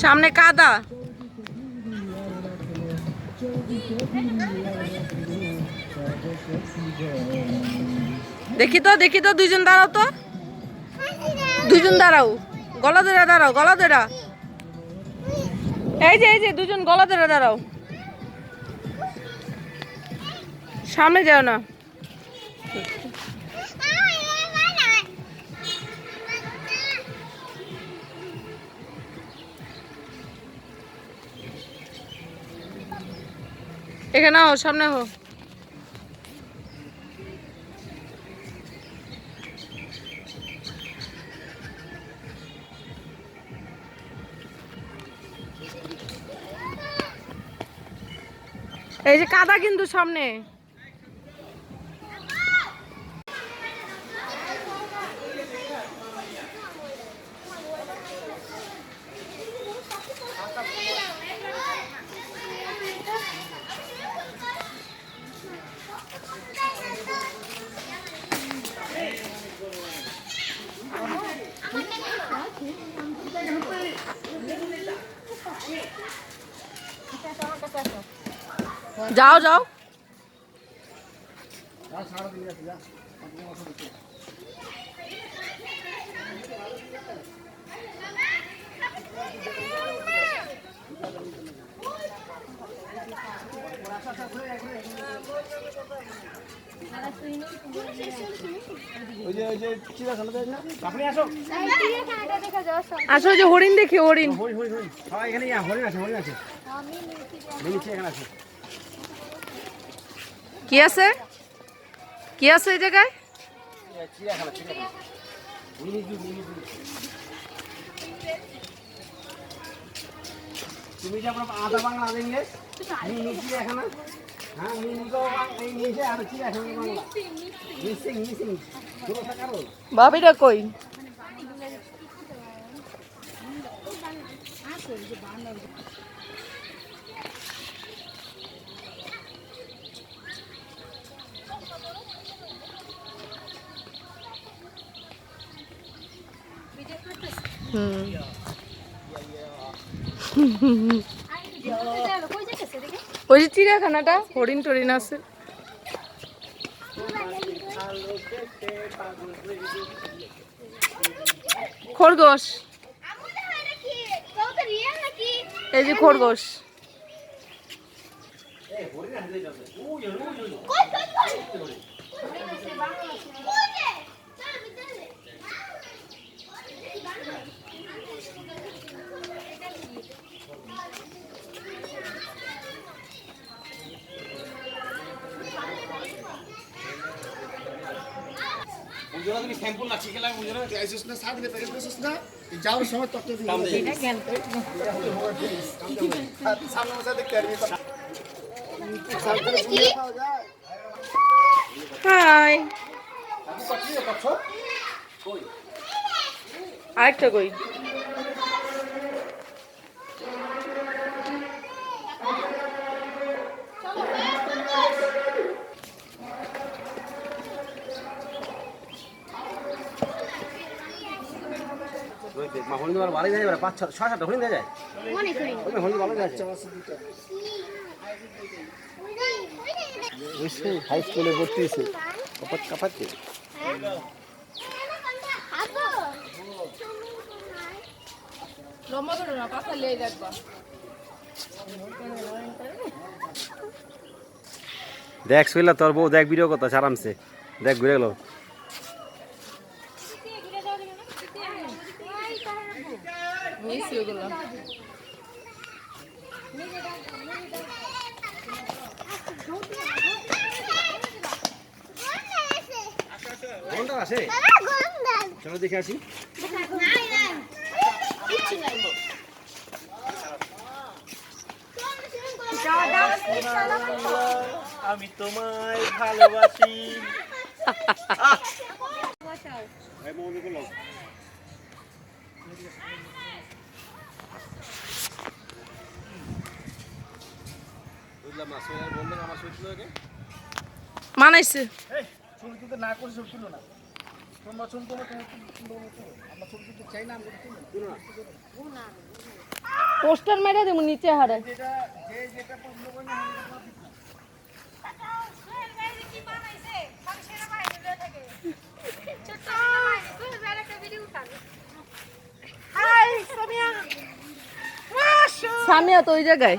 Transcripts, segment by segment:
সামনে কাদা। দেখি তো দুইজন দাঁড়াও তো, দুইজন দাঁড়াও, গলা ধরে দাঁড়াও, গলা ধরা। এই যে দুজন গলা ধরে দাঁড়াও, সামনে যাও না। এখানে হো, সামনে হো। এই যে কাদা কিন্তু সামনে। যাও যাও। আসো, যে হরিণ দেখি, হরিণ। কি আছে, কি আছে এই জায়গায়? তুমি যেমন আধা বাংলা দেঙ্গে মিনি চিড়িয়াখানা, হ্যাঁ মিনি তো এই নিচে আর চিড়িয়াখানা বাংলা মিসিং দুটো কারণ ভাবিটা কই? ওই যে চিড়িয়াখানাটা, হরিণ টরিণ আছে। খরগোশ, এই যে খরগোশ। তুমি স্যাম্পল না শিখে লাগে বুঝলো না আইসোস না সাথে লে প্যাকেজ করছিস না যাওয়ার সময় তক দিয়ে কাম দেই এটা জ্ঞান করে সামনে মধ্যে দেখ করবি হাই, আপনি কচ্ছি কচ্ছ কই আরেকটা কই? হলদি ভালো ভালোই যায় 5-6-7 হলদি যায় মনে করি ওই হলদি ভালো যায় ওই হাই স্কুলে ভর্তি হইছে কাপাচ্ছে লম্বা করে না, পাতা লেই দেখবা। দেখ শুইলা তোর বউ দেখ ভিডিও করতে আরামসে দেখ ঘুরে গেল আছে চলো দেখে আসি আমি তোমায় ভালোবাসি বুঝলাম না সোনার বললেন আমার ছবি তুলো আগে মানাইছে ছবি তুলতে না করে ছবি তুলো না পোস্টার মেরে দেবো নিচে হারে সামিয়া তো ওই জায়গায়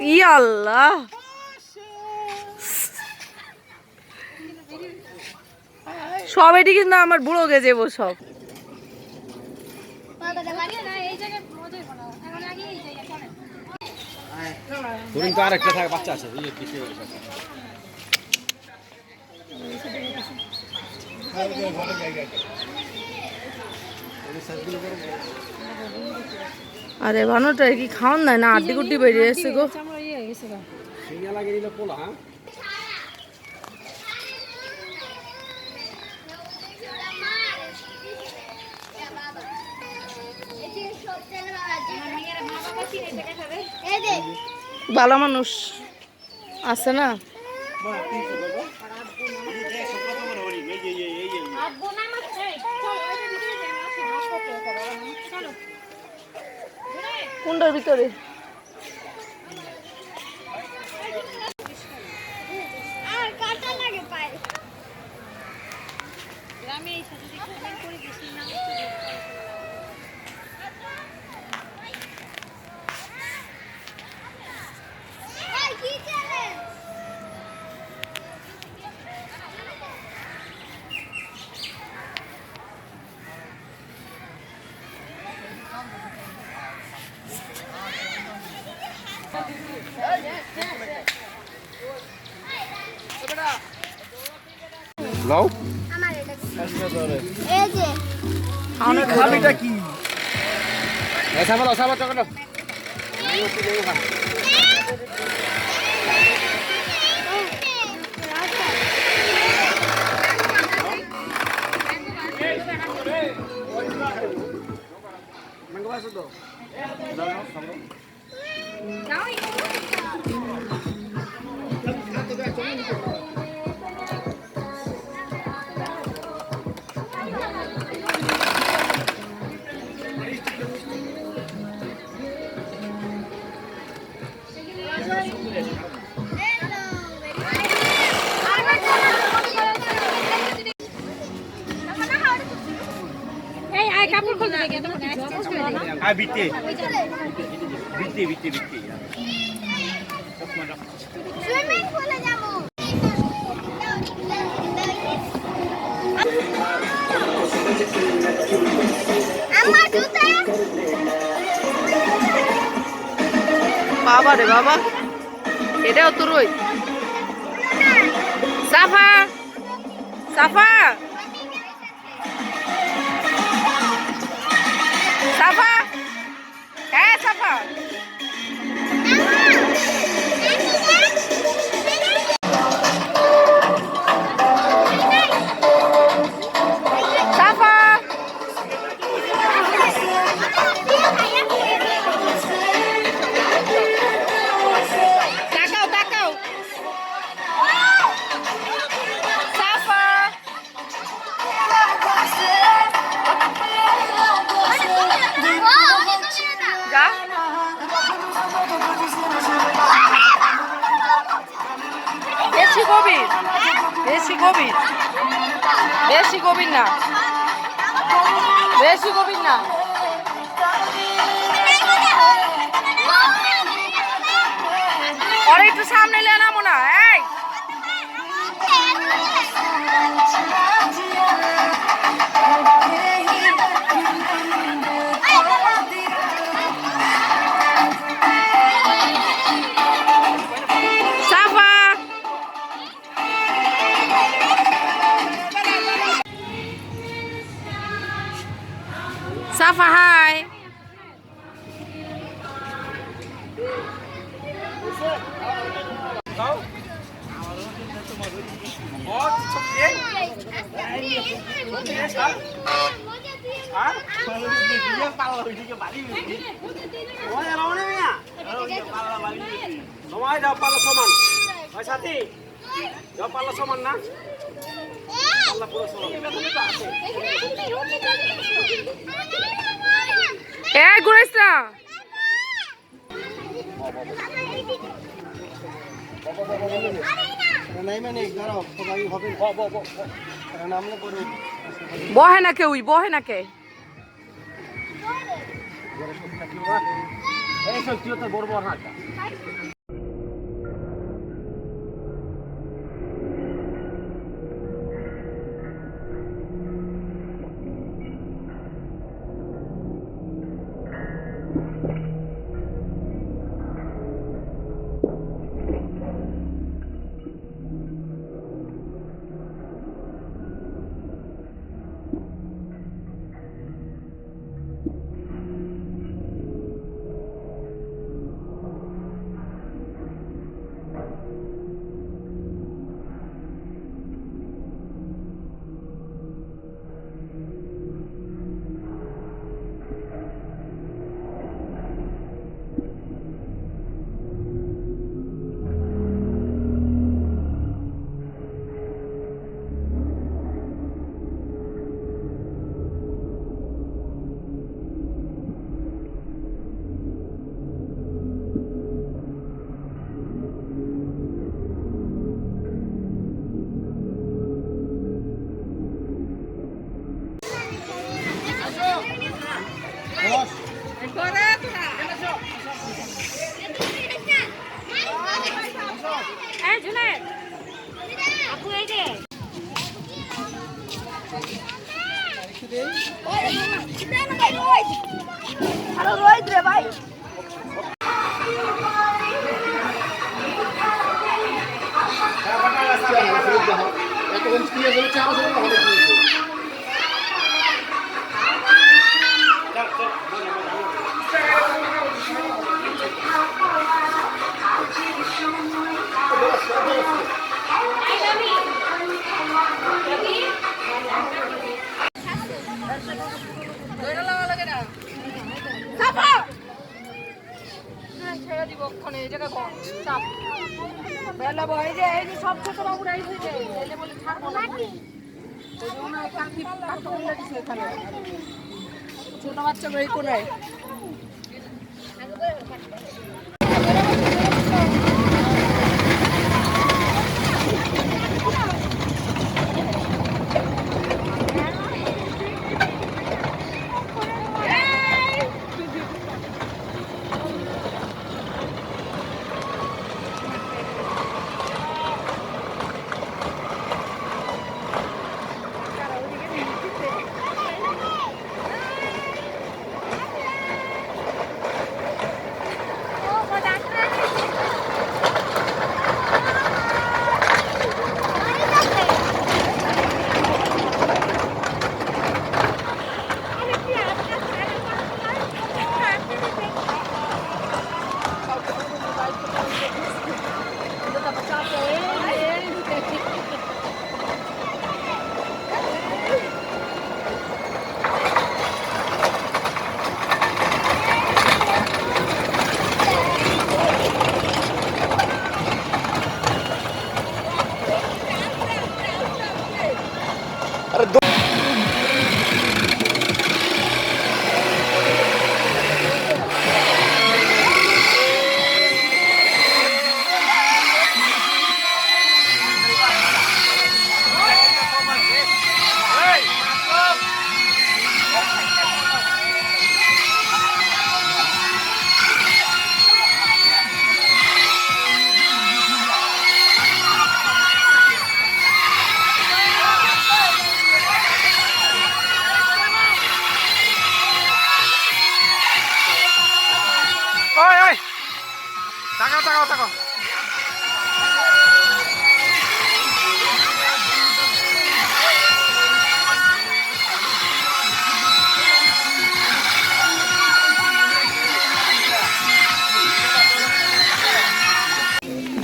ই আল্লাহ সব এটি কিন্তু আমার বুড়ো গে যাবো সব ধরুন তো আর একটা থাকে বাচ্চা আছে এই পিছে আরে বানোটা কি খাওয়ান দেয় না আড্ডি গুড্ডি বেরিয়ে এসে গো সিঙ্গা লাগিয়ে দিলে পোলা হ্যাঁ ভালো মানুষ আছে না কোনটার ভিতরে লাও খাবিটা কি ऐसा बोलो चलो কাপড় খুলতে গিয়ে আর বিতে সুইমিং পুলে যাব আমার জুতা বাবা রে বাবা এটাও তো রই সাফা সাফা সাফা হ্যাঁ সাফা সাফা তাকাও তাকাও সাফা যা বেশি গভীর বেশি গভীর বেশি গভীর না বেশি গভীর না और একটু সামনে लेना মোনা এই সাফা সাফা হাই সময় দাও পাল্লা সমান ওই সাথী দাও পাল্লা সমান না মাংলা পুরো সব এ ঘুরাইছ না নাই মানে দাঁড়াও সবাই হবে নামলে পরে বহে না কেউই বহে না কে এই সব ছিল তো বড় বড় হাঁটা সব ছোট বাবুরা বলে ছাড়বো না ছোট বাচ্চা এই কোনায়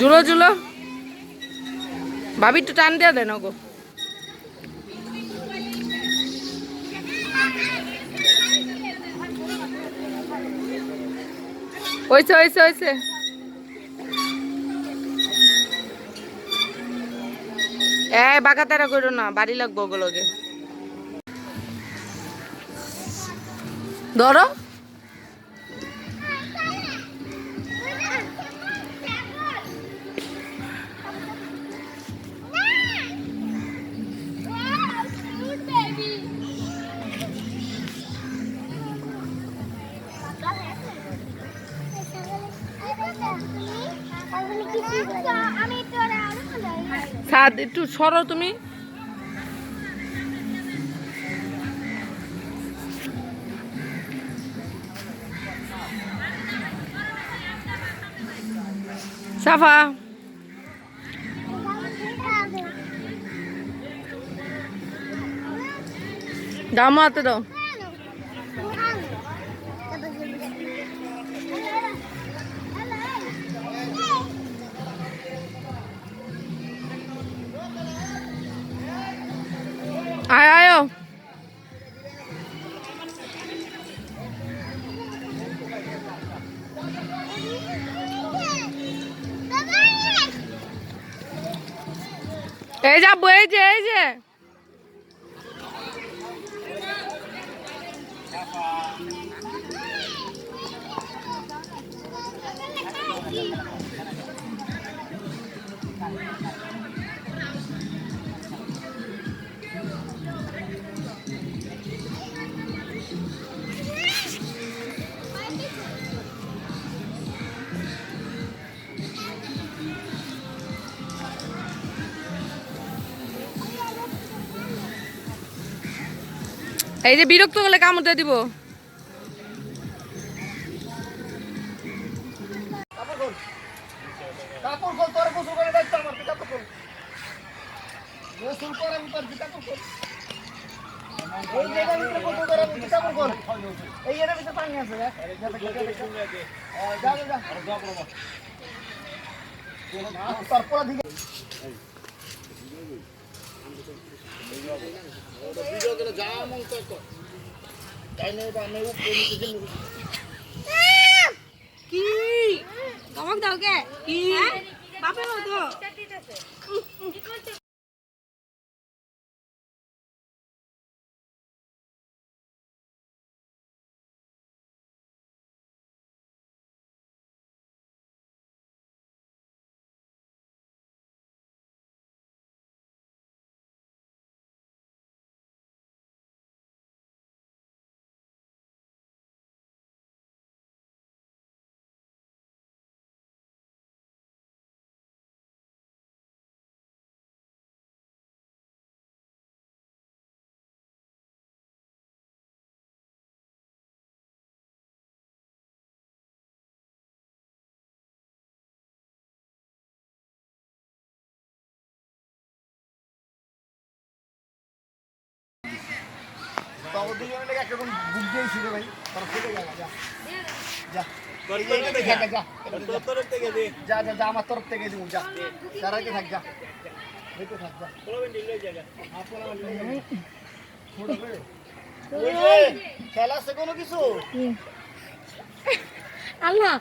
ঝুলো ঝুলো ভাবি একটু টান দেওয়া দেন গো হয়েছে হয়েছে হয়েছে বাঁকা তেরা করো না, বাড়ি লাগবো ওগুলোকে। ধরো ছাদ একটু সরো তুমি। সাফা দাও হাতে দাও। আয় আয়ো এই যাবো, এই যে এই যে এই যে বিরক্ত করলে কামড় দিব। কাপড় খোল, তোর গোসল করে দায়িত্ব আমার, তুই কাপড় খোল। গোসল করে আমি তোর কাপড় খোল। এই জায়গার ভিতরে গোসল করে আমি কাপড় খোল। এই এর ভিতরে পানি আছে, যা যা তারপর দিকে ভিডিও করে যা মন তো তাই নেই বা নেই উপরে নিচে কি কামক দাও কে কি বাপে মতো বাবু দুজন লেগে একটা কোন বুক দিয়েছিল ভাই, তোর ফেটে গেল, যা যা তোর থেকে যা তোর তরফ থেকে দে, যা যা যা আমার তরফ থেকে দিমু, যা দাঁড়াইতে থাক, যা বেঁচে থাক, যা কোন বিল্ডিং লই জায়গা আপনারা ছোট করে ওই যে খেলা আছে কোনো কিছু আল্লাহ